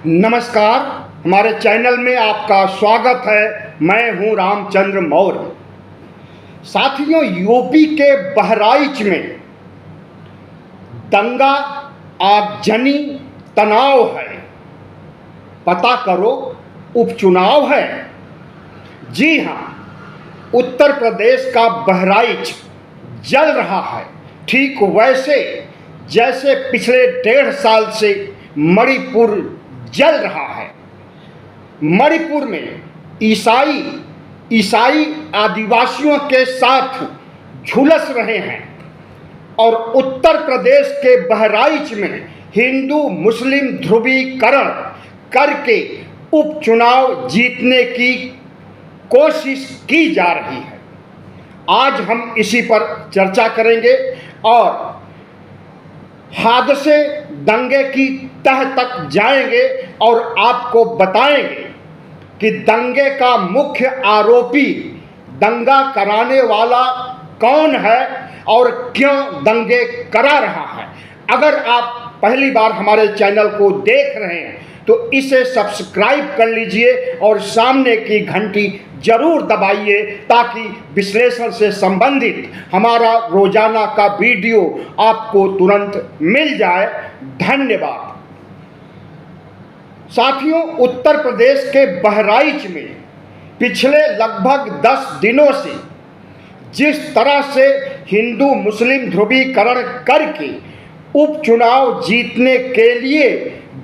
नमस्कार, हमारे चैनल में आपका स्वागत है। मैं हूं रामचंद्र मौर्य। साथियों, यूपी के बहराइच में दंगा, आगजनी, तनाव है। पता करो, उपचुनाव है। जी हां, उत्तर प्रदेश का बहराइच जल रहा है, ठीक वैसे जैसे पिछले 1.5 साल से मणिपुर जल रहा है। मणिपुर में ईसाई आदिवासियों के साथ झुलस रहे हैं और उत्तर प्रदेश के बहराइच में हिंदू मुस्लिम ध्रुवीकरण करके उपचुनाव जीतने की कोशिश की जा रही है। आज हम इसी पर चर्चा करेंगे और हादसे दंगे की तह तक जाएंगे और आपको बताएंगे कि दंगे का मुख्य आरोपी, दंगा कराने वाला कौन है और क्यों दंगे करा रहा है। अगर आप पहली बार हमारे चैनल को देख रहे हैं तो इसे सब्सक्राइब कर लीजिए और सामने की घंटी जरूर दबाइए ताकि विश्लेषण से संबंधित हमारा रोजाना का वीडियो आपको तुरंत मिल जाए। धन्यवाद। साथियों, उत्तर प्रदेश के बहराइच में पिछले लगभग 10 दिनों से जिस तरह से हिंदू मुस्लिम ध्रुवीकरण करके उपचुनाव जीतने के लिए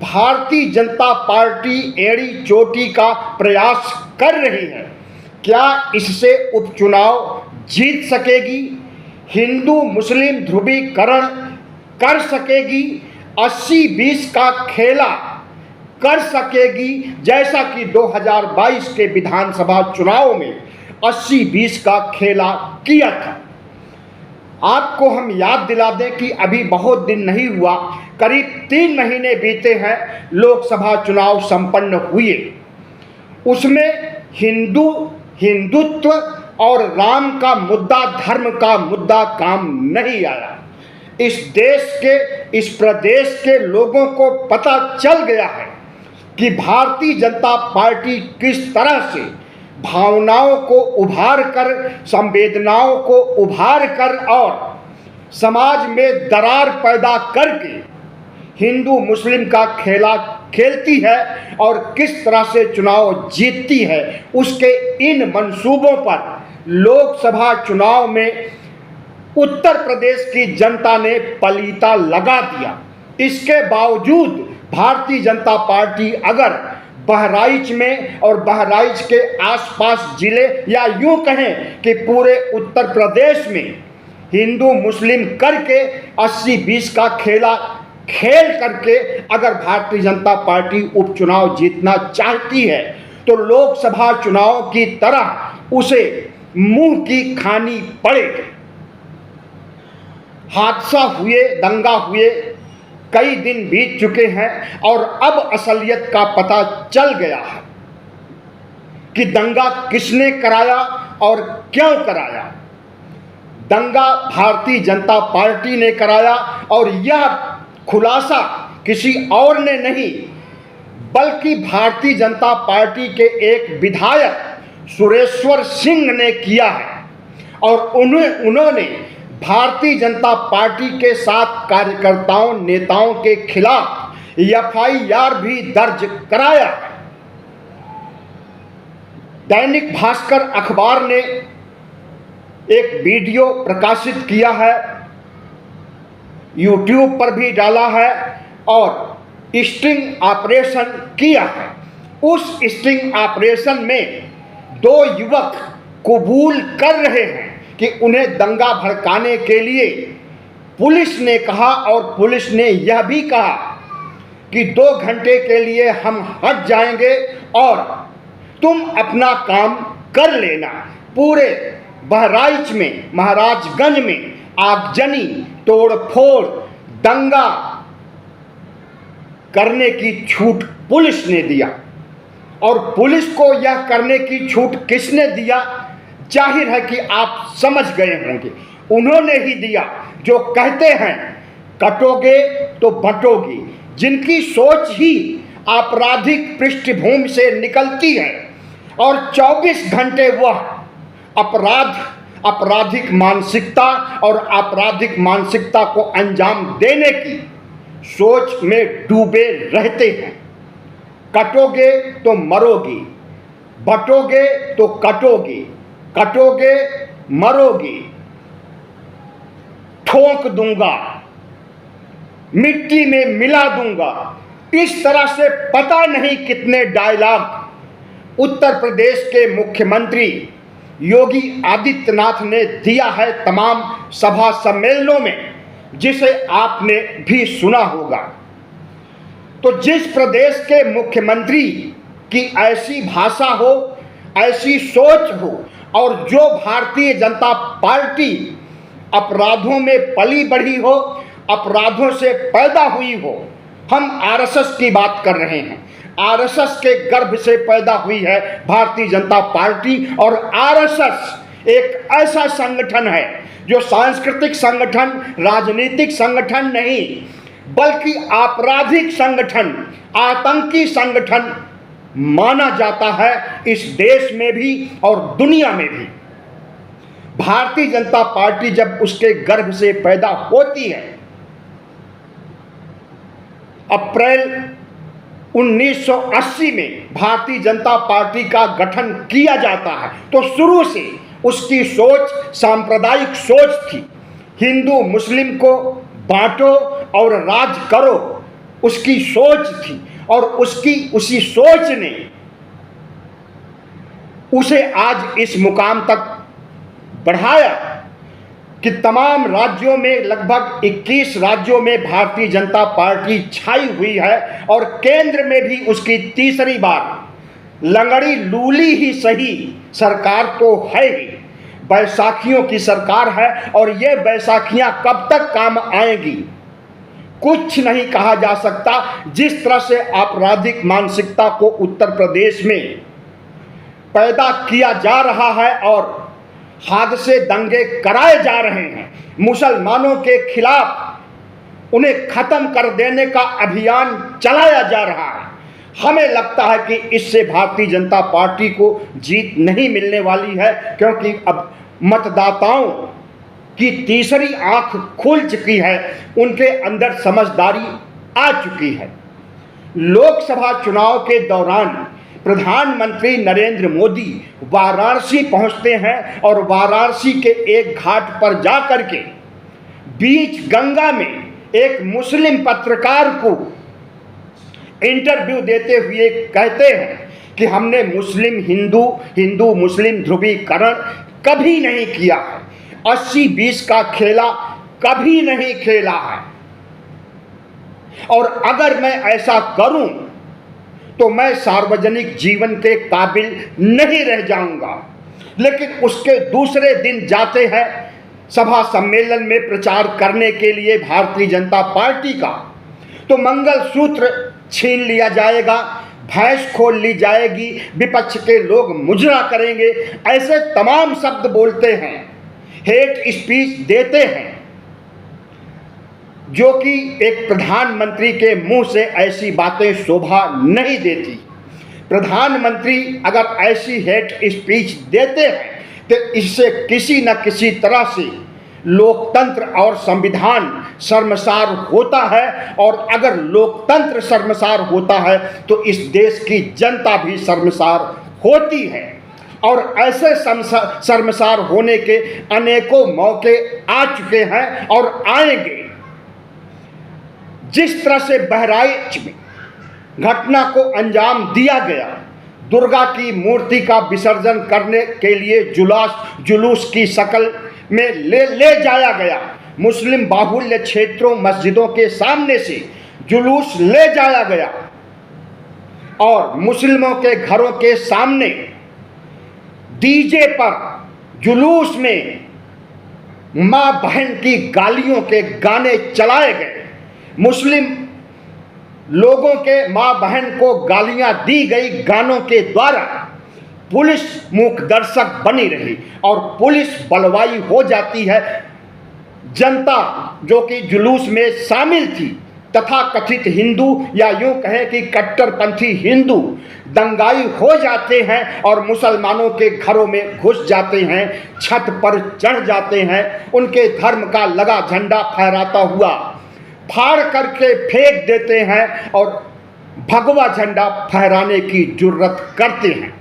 भारतीय जनता पार्टी एड़ी चोटी का प्रयास कर रही है, क्या इससे उपचुनाव जीत सकेगी? हिंदू मुस्लिम ध्रुवीकरण कर सकेगी? 80-20 का खेला कर सकेगी? जैसा कि 2022 के विधानसभा चुनाव में 80-20 का खेला किया था। आपको हम याद दिला दें कि अभी बहुत दिन नहीं हुआ, करीब 3 महीने बीते हैं लोकसभा चुनाव संपन्न हुए। उसमें हिंदुत्व और राम का मुद्दा, धर्म का मुद्दा काम नहीं आया। इस देश के, इस प्रदेश के लोगों को पता चल गया है कि भारतीय जनता पार्टी किस तरह से भावनाओं को उभार कर, संवेदनाओं को उभार कर और समाज में दरार पैदा करके हिंदू मुस्लिम का खेला खेलती है और किस तरह से चुनाव जीतती है। उसके इन मंसूबों पर लोकसभा चुनाव में उत्तर प्रदेश की जनता ने पलीता लगा दिया। इसके बावजूद भारतीय जनता पार्टी अगर बहराइच में और बहराइच के आसपास जिले या यूं कहें कि पूरे उत्तर प्रदेश में हिंदू मुस्लिम करके 80-20 का खेला खेल करके अगर भारतीय जनता पार्टी उपचुनाव जीतना चाहती है तो लोकसभा चुनाव की तरह उसे मुंह की खानी पड़ेगी। हादसा हुए, दंगा हुए कई दिन बीत चुके हैं और अब असलियत का पता चल गया है कि दंगा किसने कराया और क्यों कराया। दंगा भारतीय जनता पार्टी ने कराया और यह खुलासा किसी और ने नहीं बल्कि भारतीय जनता पार्टी के एक विधायक सुरेश्वर सिंह ने किया है और उन्होंने भारतीय जनता पार्टी के साथ कार्यकर्ताओं, नेताओं के खिलाफ FIR भी दर्ज कराया। दैनिक भास्कर अखबार ने एक वीडियो प्रकाशित किया है, YouTube पर भी डाला है और स्टिंग ऑपरेशन किया है। उस स्टिंग ऑपरेशन में 2 युवक कबूल कर रहे हैं कि उन्हें दंगा भड़काने के लिए पुलिस ने कहा और पुलिस ने यह भी कहा कि 2 घंटे के लिए हम हट जाएंगे और तुम अपना काम कर लेना। पूरे बहराइच में, महाराजगंज में आगजनी, तोड़फोड़, दंगा करने की छूट पुलिस ने दिया। और पुलिस को यह करने की छूट किसने दिया? जाहिर है कि आप समझ गए होंगे, उन्होंने ही दिया जो कहते हैं कटोगे तो बटोगे, जिनकी सोच ही आपराधिक पृष्ठभूमि से निकलती है और 24 घंटे वह आपराधिक मानसिकता और आपराधिक मानसिकता को अंजाम देने की सोच में डूबे रहते हैं। कटोगे तो मरोगे, बटोगे तो कटोगे, कटोगे मरोगे, ठोक दूंगा, मिट्टी में मिला दूंगा, इस तरह से पता नहीं कितने डायलॉग उत्तर प्रदेश के मुख्यमंत्री योगी आदित्यनाथ ने दिया है तमाम सभा सम्मेलनों में, जिसे आपने भी सुना होगा। तो जिस प्रदेश के मुख्यमंत्री की ऐसी भाषा हो, ऐसी सोच हो, और जो भारतीय जनता पार्टी अपराधों में पली बढ़ी हो, अपराधों से पैदा हुई हो, हम आरएसएस की बात कर रहे हैं। आरएसएस के गर्भ से पैदा हुई है भारतीय जनता पार्टी, और आरएसएस एक ऐसा संगठन है जो सांस्कृतिक संगठन, राजनीतिक संगठन नहीं, बल्कि आपराधिक संगठन, आतंकी संगठन माना जाता है इस देश में भी और दुनिया में भी। भारतीय जनता पार्टी जब उसके गर्भ से पैदा होती है, अप्रैल 1980 में भारतीय जनता पार्टी का गठन किया जाता है, तो शुरू से उसकी सोच सांप्रदायिक सोच थी। हिंदू मुस्लिम को बांटो और राज करो, उसकी सोच थी, और उसी सोच ने उसे आज इस मुकाम तक बढ़ाया कि तमाम राज्यों में, लगभग 21 राज्यों में भारतीय जनता पार्टी छाई हुई है, और केंद्र में भी उसकी तीसरी बार लंगड़ी लूली ही सही सरकार तो है ही, बैसाखियों की सरकार है, और ये बैसाखियां कब तक काम आएंगी कुछ नहीं कहा जा सकता। जिस तरह से आपराधिक मानसिकता को उत्तर प्रदेश में पैदा किया जा रहा है और हादसे दंगे कराए जा रहे हैं, मुसलमानों के खिलाफ उन्हें खत्म कर देने का अभियान चलाया जा रहा है, हमें लगता है कि इससे भारतीय जनता पार्टी को जीत नहीं मिलने वाली है, क्योंकि अब मतदाताओं की तीसरी आंख खुल चुकी है, उनके अंदर समझदारी आ चुकी है। लोकसभा चुनाव के दौरान प्रधानमंत्री नरेंद्र मोदी वाराणसी पहुंचते हैं और वाराणसी के एक घाट पर जाकर के बीच गंगा में एक मुस्लिम पत्रकार को इंटरव्यू देते हुए कहते हैं कि हमने हिंदू मुस्लिम ध्रुवीकरण कभी नहीं किया है, 80-20 का खेला कभी नहीं खेला है, और अगर मैं ऐसा करूं तो मैं सार्वजनिक जीवन के काबिल नहीं रह जाऊंगा। लेकिन उसके दूसरे दिन जाते हैं सभा सम्मेलन में प्रचार करने के लिए भारतीय जनता पार्टी का, तो मंगलसूत्र छीन लिया जाएगा, भैंस खोल ली जाएगी, विपक्ष के लोग मुजरा करेंगे, ऐसे तमाम शब्द बोलते हैं, हेट स्पीच देते हैं, जो कि एक प्रधानमंत्री के मुंह से ऐसी बातें शोभा नहीं देती। प्रधानमंत्री अगर ऐसी हेट स्पीच देते हैं तो इससे किसी न किसी तरह से लोकतंत्र और संविधान शर्मसार होता है, और अगर लोकतंत्र शर्मसार होता है तो इस देश की जनता भी शर्मसार होती है, और ऐसे शर्मसार होने के अनेकों मौके आ चुके हैं और आएंगे। जिस तरह से बहराइच में घटना को अंजाम दिया गया, दुर्गा की मूर्ति का विसर्जन करने के लिए जुलूस की शक्ल में ले जाया गया, मुस्लिम बाहुल्य क्षेत्रों मस्जिदों के सामने से जुलूस ले जाया गया, और मुस्लिमों के घरों के सामने डीजे पर जुलूस में मां बहन की गालियों के गाने चलाए गए, मुस्लिम लोगों के मां बहन को गालियां दी गई गानों के द्वारा, पुलिस मूक दर्शक बनी रही और पुलिस बलवाई हो जाती है। जनता जो कि जुलूस में शामिल थी तथा कथित हिंदू या यूं कहें कि कट्टरपंथी हिंदू दंगाई हो जाते हैं और मुसलमानों के घरों में घुस जाते हैं, छत पर चढ़ जाते हैं, उनके धर्म का लगा झंडा फहराता हुआ फाड़ करके फेंक देते हैं और भगवा झंडा फहराने की जुर्रत करते हैं।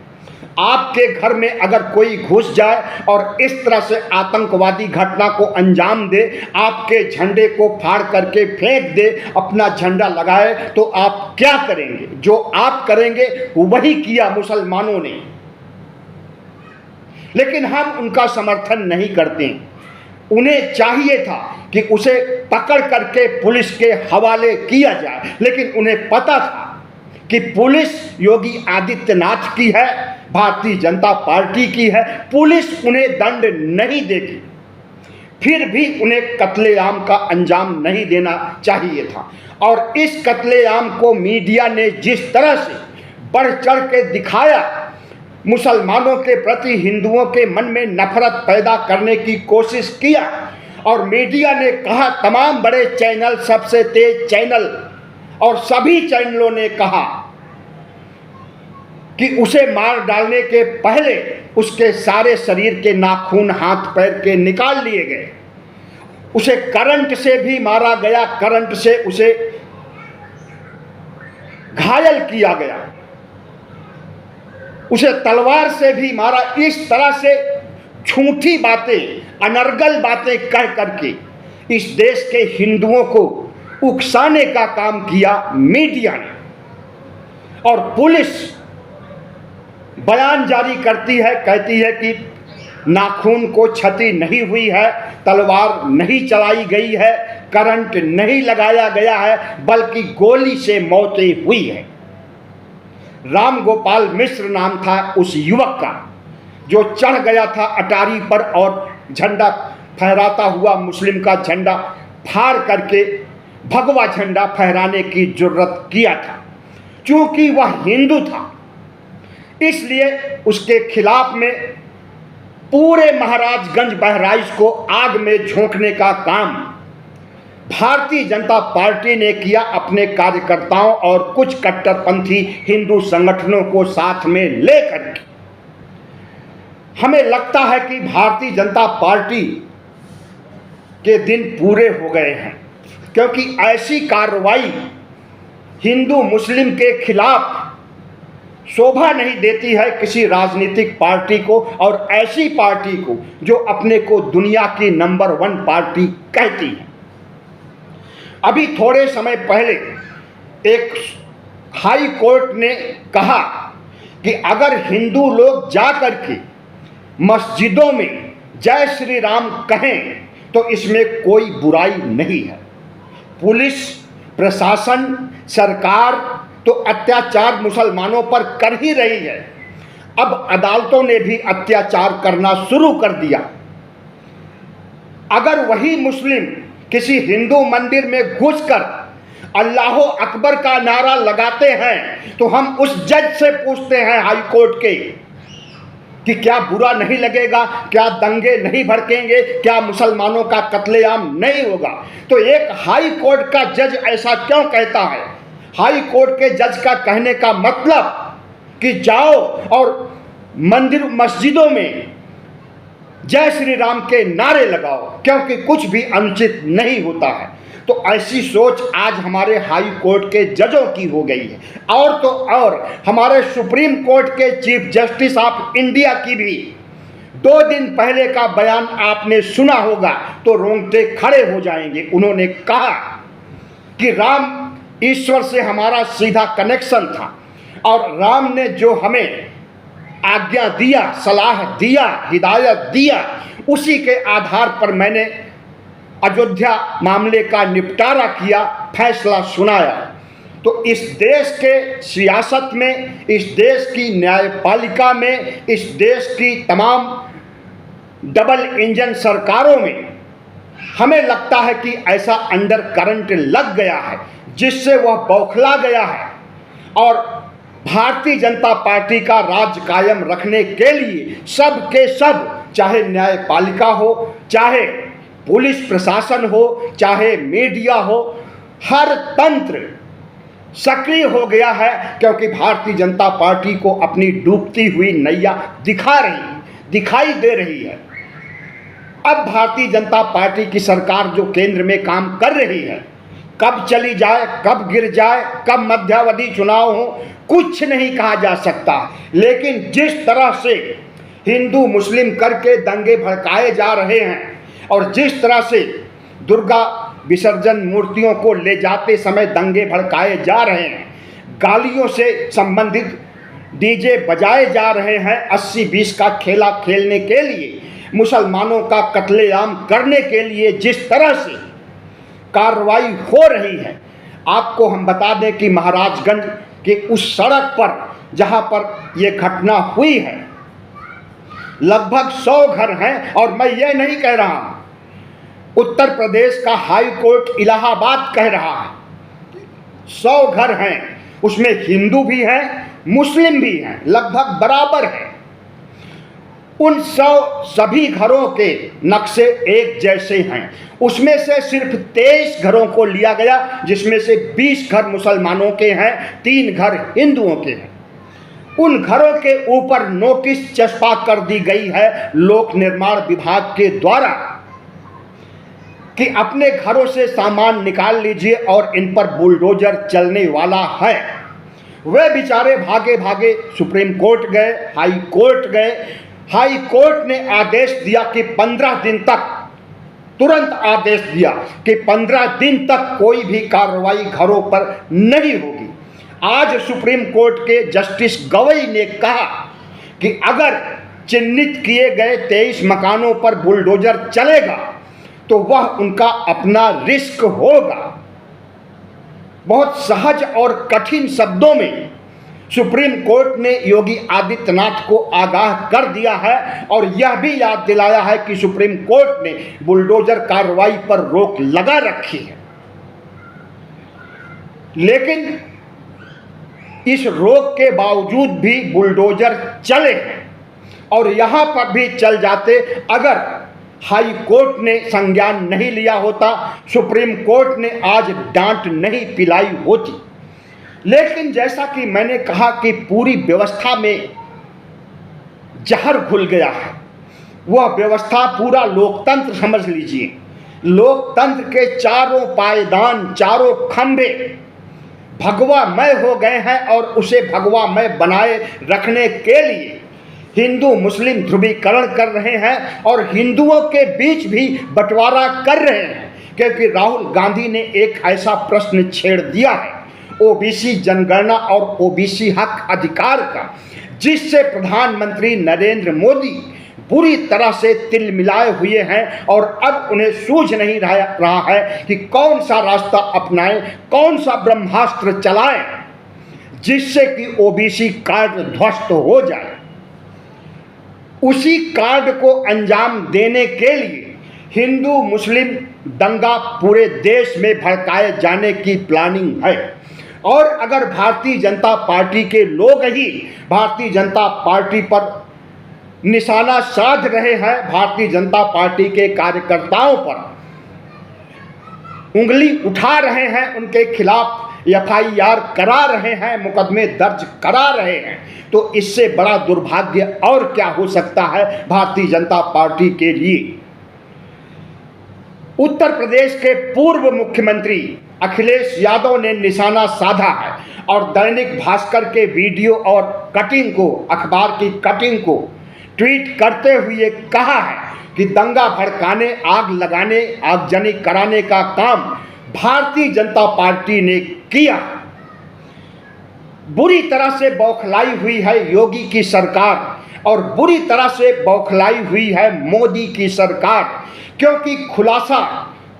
आपके घर में अगर कोई घुस जाए और इस तरह से आतंकवादी घटना को अंजाम दे, आपके झंडे को फाड़ करके फेंक दे, अपना झंडा लगाए, तो आप क्या करेंगे? जो आप करेंगे वही किया मुसलमानों ने। लेकिन हम उनका समर्थन नहीं करते। उन्हें चाहिए था कि उसे पकड़ करके पुलिस के हवाले किया जाए, लेकिन उन्हें पता था कि पुलिस योगी आदित्यनाथ की है, भारतीय जनता पार्टी की है, पुलिस उन्हें दंड नहीं देगी। फिर भी उन्हें कत्लेआम का अंजाम नहीं देना चाहिए था। और इस कत्लेआम को मीडिया ने जिस तरह से बढ़ चढ़ के दिखाया, मुसलमानों के प्रति हिंदुओं के मन में नफरत पैदा करने की कोशिश किया, और मीडिया ने कहा, तमाम बड़े चैनल, सबसे तेज चैनल और सभी चैनलों ने कहा कि उसे मार डालने के पहले उसके सारे शरीर के नाखून हाथ पैर के निकाल लिए गए, उसे करंट से भी मारा गया, करंट से उसे घायल किया गया, उसे तलवार से भी मारा। इस तरह से झूठी बातें, अनर्गल बातें कह करके इस देश के हिंदुओं को उकसाने का काम किया मीडिया ने। और पुलिस बयान जारी करती है, कहती है कि नाखून को क्षति नहीं हुई है, तलवार नहीं चलाई गई है, करंट नहीं लगाया गया है, बल्कि गोली से मौतें हुई है। राम गोपाल मिश्र नाम था उस युवक का, जो चढ़ गया था अटारी पर और झंडा फहराता हुआ मुस्लिम का झंडा फाड़ करके भगवा झंडा फहराने की जुर्रत किया था। चूंकि वह हिंदू था, इसलिए उसके खिलाफ में पूरे महाराजगंज बहराइच को आग में झोंकने का काम भारतीय जनता पार्टी ने किया, अपने कार्यकर्ताओं और कुछ कट्टरपंथी हिंदू संगठनों को साथ में लेकर के। हमें लगता है कि भारतीय जनता पार्टी के दिन पूरे हो गए हैं, क्योंकि ऐसी कार्रवाई हिंदू मुस्लिम के खिलाफ शोभा नहीं देती है किसी राजनीतिक पार्टी को, और ऐसी पार्टी को जो अपने को दुनिया की नंबर 1 पार्टी कहती है। अभी थोड़े समय पहले एक हाई कोर्ट ने कहा कि अगर हिंदू लोग जाकर के मस्जिदों में जय श्री राम कहें तो इसमें कोई बुराई नहीं है। पुलिस प्रशासन सरकार तो अत्याचार मुसलमानों पर कर ही रही है, अब अदालतों ने भी अत्याचार करना शुरू कर दिया। अगर वही मुस्लिम किसी हिंदू मंदिर में घुसकर अल्लाहो अकबर का नारा लगाते हैं तो हम उस जज से पूछते हैं हाई कोर्ट के कि क्या बुरा नहीं लगेगा, क्या दंगे नहीं भड़केंगे, क्या मुसलमानों का कत्लेआम नहीं होगा? तो एक हाई कोर्ट का जज ऐसा क्यों कहता है? हाई कोर्ट के जज का कहने का मतलब कि जाओ और मंदिर मस्जिदों में जय श्री राम के नारे लगाओ, क्योंकि कुछ भी अनुचित नहीं होता है। तो ऐसी सोच आज हमारे हाई कोर्ट के जजों की हो गई है, और तो और हमारे सुप्रीम कोर्ट के चीफ जस्टिस ऑफ इंडिया की भी 2 दिन पहले का बयान आपने सुना होगा तो रोंगटे खड़े हो जाएंगे। उन्होंने कहा कि राम ईश्वर से हमारा सीधा कनेक्शन था, और राम ने जो हमें आज्ञा दिया, सलाह दिया, हिदायत दिया, उसी के आधार पर मैंने अयोध्या मामले का निपटारा किया, फैसला सुनाया। तो इस देश के सियासत में, इस देश की न्यायपालिका में, इस देश की तमाम डबल इंजन सरकारों में हमें लगता है कि ऐसा अंडर करंट लग गया है जिससे वह बौखला गया है, और भारतीय जनता पार्टी का राज कायम रखने के लिए सब के सब, चाहे न्यायपालिका हो, चाहे पुलिस प्रशासन हो, चाहे मीडिया हो, हर तंत्र सक्रिय हो गया है, क्योंकि भारतीय जनता पार्टी को अपनी डूबती हुई नैया दिखाई दे रही है। अब भारतीय जनता पार्टी की सरकार जो केंद्र में काम कर रही है, कब चली जाए, कब गिर जाए, कब मध्यावधि चुनाव हो, कुछ नहीं कहा जा सकता। लेकिन जिस तरह से हिंदू मुस्लिम करके दंगे भड़काए जा रहे हैं और जिस तरह से दुर्गा विसर्जन मूर्तियों को ले जाते समय दंगे भड़काए जा रहे हैं, गालियों से संबंधित डीजे बजाए जा रहे हैं, 80-20 का खेला खेलने के लिए, मुसलमानों का कत्लेआम करने के लिए जिस तरह से कार्रवाई हो रही है। आपको हम बता दें कि महाराजगंज के उस सड़क पर जहां पर यह घटना हुई है, लगभग 100 घर हैं। और मैं ये नहीं कह रहा हूं, उत्तर प्रदेश का हाई कोर्ट इलाहाबाद कह रहा है 100 घर हैं, उसमें हिंदू भी हैं, मुस्लिम भी हैं, लगभग बराबर हैं। उन सभी घरों के नक्शे एक जैसे हैं। उसमें से सिर्फ 23 घरों को लिया गया, जिसमें से 20 घर मुसलमानों के हैं, 3 घर हिंदुओं के हैं। उन घरों के ऊपर नोटिस चस्पा कर दी गई है लोक निर्माण विभाग के द्वारा कि अपने घरों से सामान निकाल लीजिए और इन पर बुलडोजर चलने वाला है। वे बेचारे भागे भागे सुप्रीम कोर्ट गए, हाई कोर्ट गए। हाई कोर्ट ने आदेश दिया कि 15 दिन तक, तुरंत आदेश दिया कि 15 दिन तक कोई भी कार्रवाई घरों पर नहीं होगी। आज सुप्रीम कोर्ट के जस्टिस गवई ने कहा कि अगर चिन्हित किए गए 23 मकानों पर बुलडोजर चलेगा तो वह उनका अपना रिस्क होगा। बहुत सहज और कठिन शब्दों में सुप्रीम कोर्ट ने योगी आदित्यनाथ को आगाह कर दिया है और यह भी याद दिलाया है कि सुप्रीम कोर्ट ने बुलडोजर कार्रवाई पर रोक लगा रखी है। लेकिन इस रोक के बावजूद भी बुलडोजर चले हैं और यहां पर भी चल जाते अगर हाई कोर्ट ने संज्ञान नहीं लिया होता, सुप्रीम कोर्ट ने आज डांट नहीं पिलाई होती। लेकिन जैसा कि मैंने कहा कि पूरी व्यवस्था में जहर घुल गया है। वह व्यवस्था पूरा लोकतंत्र समझ लीजिए। लोकतंत्र के चारों पायदान, चारों खंभे भगवामय हो गए हैं और उसे भगवामय बनाए रखने के लिए हिंदू मुस्लिम ध्रुवीकरण कर रहे हैं और हिंदुओं के बीच भी बंटवारा कर रहे हैं। क्योंकि राहुल गांधी ने एक ऐसा प्रश्न छेड़ दिया है ओबीसी जनगणना और ओबीसी हक अधिकार का, जिससे प्रधानमंत्री नरेंद्र मोदी बुरी तरह से तिल मिलाए हुए हैं और अब उन्हें सूझ नहीं रहा है कि कौन सा रास्ता अपनाएं, कौन सा ब्रह्मास्त्र चलाएं जिससे कि ओबीसी कार्ड ध्वस्त हो जाए। उसी कार्ड को अंजाम देने के लिए हिंदू मुस्लिम दंगा पूरे देश में भड़काए जाने की प्लानिंग है। और अगर भारतीय जनता पार्टी के लोग ही भारतीय जनता पार्टी पर निशाना साध रहे हैं, भारतीय जनता पार्टी के कार्यकर्ताओं पर उंगली उठा रहे हैं, उनके खिलाफ एफआईआर करा रहे हैं, मुकदमे दर्ज करा रहे हैं, तो इससे बड़ा दुर्भाग्य और क्या हो सकता है भारतीय जनता पार्टी के लिए। उत्तर प्रदेश के पूर्व मुख्यमंत्री अखिलेश यादव ने निशाना साधा है और दैनिक भास्कर के वीडियो और कटिंग को, अखबार की कटिंग को ट्वीट करते हुए कहा है कि दंगा भड़काने, आग लगाने, आगजनी कराने का काम भारतीय जनता पार्टी ने किया। बुरी तरह से बौखलाई हुई है योगी की सरकार और बुरी तरह से बौखलाई हुई है मोदी की सरकार, क्योंकि खुलासा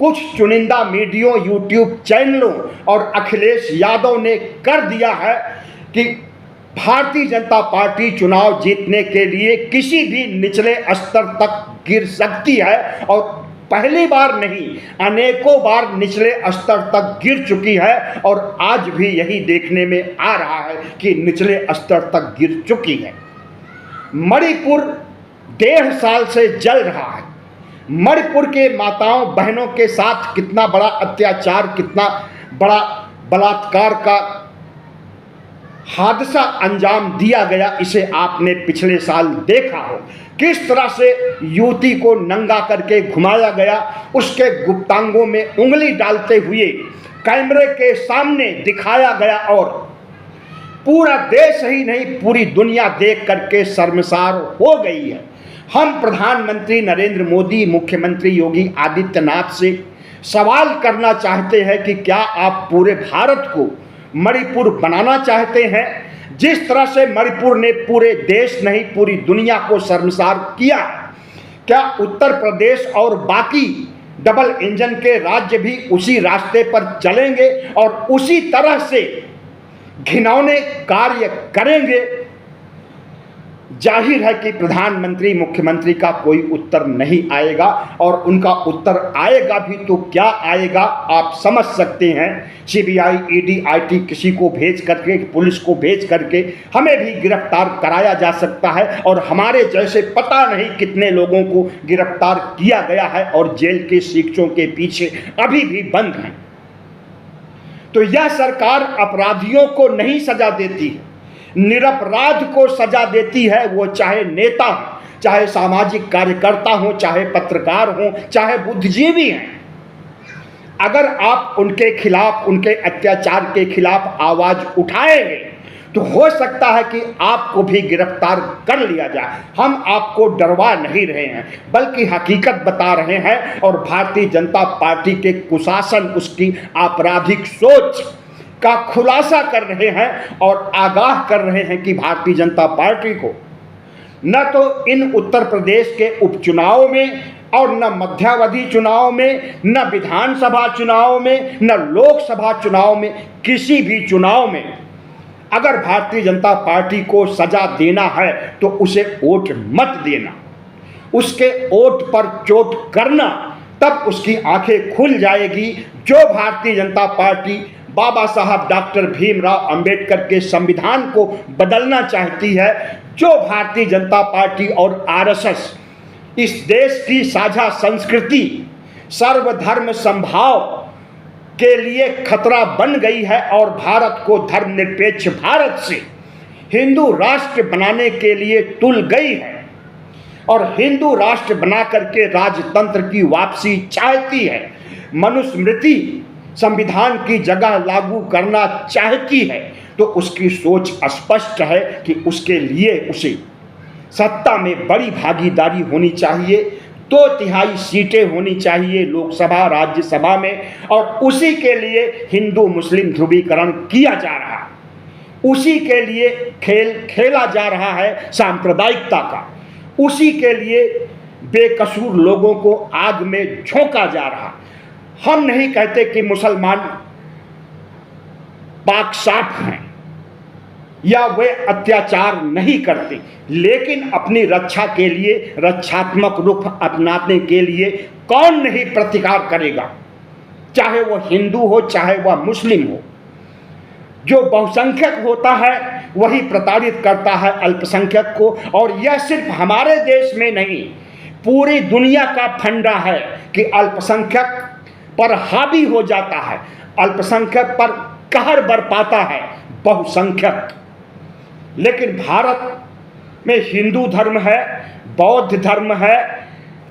कुछ चुनिंदा मीडिया, यूट्यूब चैनलों और अखिलेश यादव ने कर दिया है कि भारतीय जनता पार्टी चुनाव जीतने के लिए किसी भी निचले स्तर तक गिर सकती है और पहली बार नहीं, अनेकों बार निचले स्तर तक गिर चुकी है और आज भी यही देखने में आ रहा है कि निचले स्तर तक गिर चुकी है। मणिपुर 1.5 साल से जल रहा है। मणिपुर के माताओं बहनों के साथ कितना बड़ा अत्याचार, कितना बड़ा बलात्कार का हादसा अंजाम दिया गया, इसे आपने पिछले साल देखा हो। किस तरह से युवती को नंगा करके घुमाया गया, उसके गुप्तांगों में उंगली डालते हुए कैमरे के सामने दिखाया गया और पूरा देश ही नहीं पूरी दुनिया देख करके शर्मसार हो गई है। हम प्रधानमंत्री नरेंद्र मोदी, मुख्यमंत्री योगी आदित्यनाथ से सवाल करना चाहते हैं कि क्या आप पूरे भारत को मणिपुर बनाना चाहते हैं? जिस तरह से मणिपुर ने पूरे देश नहीं पूरी दुनिया को शर्मसार किया, क्या उत्तर प्रदेश और बाकी डबल इंजन के राज्य भी उसी रास्ते पर चलेंगे और उसी तरह से घिनौने कार्य करेंगे? जाहिर है कि प्रधानमंत्री मुख्यमंत्री का कोई उत्तर नहीं आएगा, और उनका उत्तर आएगा भी तो क्या आएगा आप समझ सकते हैं। सीबीआई, ईडी, आईटी किसी को भेज करके, पुलिस को भेज करके हमें भी गिरफ्तार कराया जा सकता है, और हमारे जैसे पता नहीं कितने लोगों को गिरफ्तार किया गया है और जेल के शीशों के पीछे अभी भी बंद हैं। तो यह सरकार अपराधियों को नहीं सजा देती है, निरपराध को सजा देती है। वो चाहे नेता हो, चाहे सामाजिक कार्यकर्ता हो, चाहे पत्रकार हो, चाहे बुद्धिजीवी हैं। अगर आप उनके खिलाफ, उनके अत्याचार के खिलाफ आवाज उठाएंगे तो हो सकता है कि आपको भी गिरफ्तार कर लिया जाए। हम आपको डरवा नहीं रहे हैं, बल्कि हकीकत बता रहे हैं और भारतीय जनता पार्टी के कुशासन, उसकी आपराधिक सोच का खुलासा कर रहे हैं और आगाह कर रहे हैं कि भारतीय जनता पार्टी को न तो इन उत्तर प्रदेश के उपचुनाव में और न मध्यावधि चुनाव में, न विधानसभा चुनाव में, न लोकसभा चुनाव में, किसी भी चुनाव में अगर भारतीय जनता पार्टी को सजा देना है तो उसे वोट मत देना, उसके वोट पर चोट करना, तब उसकी आंखें खुल जाएगी। जो भारतीय जनता पार्टी बाबा साहब डॉक्टर भीमराव अंबेडकर के संविधान को बदलना चाहती है, जो भारतीय जनता पार्टी और आरएसएस इस देश की साझा संस्कृति, सर्वधर्म समभाव के लिए खतरा बन गई है और भारत को धर्मनिरपेक्ष भारत से हिंदू राष्ट्र बनाने के लिए तुल गई है और हिंदू राष्ट्र बना करके राजतंत्र की वापसी चाहती है, मनुस्मृति संविधान की जगह लागू करना चाहती है, तो उसकी सोच स्पष्ट है कि उसके लिए उसे सत्ता में बड़ी भागीदारी होनी चाहिए, 2/3 सीटें होनी चाहिए लोकसभा राज्यसभा में, और उसी के लिए हिंदू मुस्लिम ध्रुवीकरण किया जा रहा है, उसी के लिए खेल खेला जा रहा है सांप्रदायिकता का, उसी के लिए बेकसूर लोगों को आग में झोंका जा रहा। हम नहीं कहते कि मुसलमान पाक साफ हैं या वे अत्याचार नहीं करते, लेकिन अपनी रक्षा के लिए रक्षात्मक रुख अपनाने के लिए कौन नहीं प्रतिकार करेगा, चाहे वह हिंदू हो चाहे वह मुस्लिम हो। जो बहुसंख्यक होता है वही प्रताड़ित करता है अल्पसंख्यक को, और यह सिर्फ हमारे देश में नहीं पूरी दुनिया का फंडा है कि अल्पसंख्यक पर हावी हो जाता है, अल्पसंख्यक पर कहर बरपाता है बहुसंख्यक। लेकिन भारत में हिंदू धर्म है, बौद्ध धर्म है,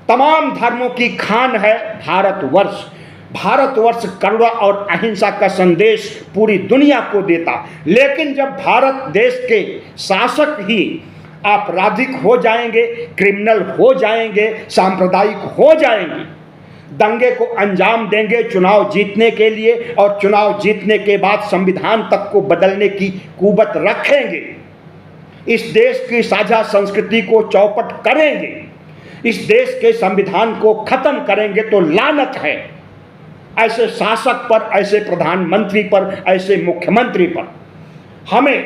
तमाम धर्मों की खान है भारतवर्ष। भारतवर्ष करुणा और अहिंसा का संदेश पूरी दुनिया को देता, लेकिन जब भारत देश के शासक ही आपराधिक हो जाएंगे, क्रिमिनल हो जाएंगे, सांप्रदायिक हो जाएंगे, दंगे को अंजाम देंगे चुनाव जीतने के लिए, और चुनाव जीतने के बाद संविधान तक को बदलने की कुवत रखेंगे, इस देश की साझा संस्कृति को चौपट करेंगे, इस देश के संविधान को खत्म करेंगे, तो लानत है ऐसे शासक पर, ऐसे प्रधानमंत्री पर, ऐसे मुख्यमंत्री पर। हमें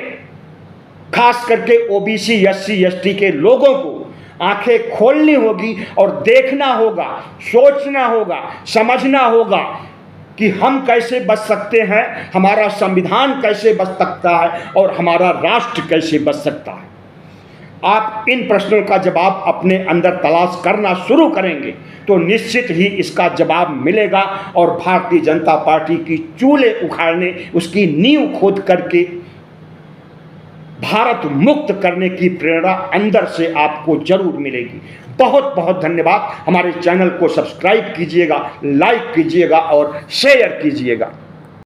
खास करके ओबीसी, एससी, एसटी के लोगों को आंखें खोलनी होगी और देखना होगा, सोचना होगा, समझना होगा कि हम कैसे बच सकते हैं, हमारा संविधान कैसे बच सकता है और हमारा राष्ट्र कैसे बच सकता है। आप इन प्रश्नों का जवाब अपने अंदर तलाश करना शुरू करेंगे तो निश्चित ही इसका जवाब मिलेगा और भारतीय जनता पार्टी की चूल्हे उखाड़ने, उसकी नींव खोद करके भारत मुक्त करने की प्रेरणा अंदर से आपको जरूर मिलेगी। बहुत बहुत धन्यवाद। हमारे चैनल को सब्सक्राइब कीजिएगा, लाइक कीजिएगा और शेयर कीजिएगा।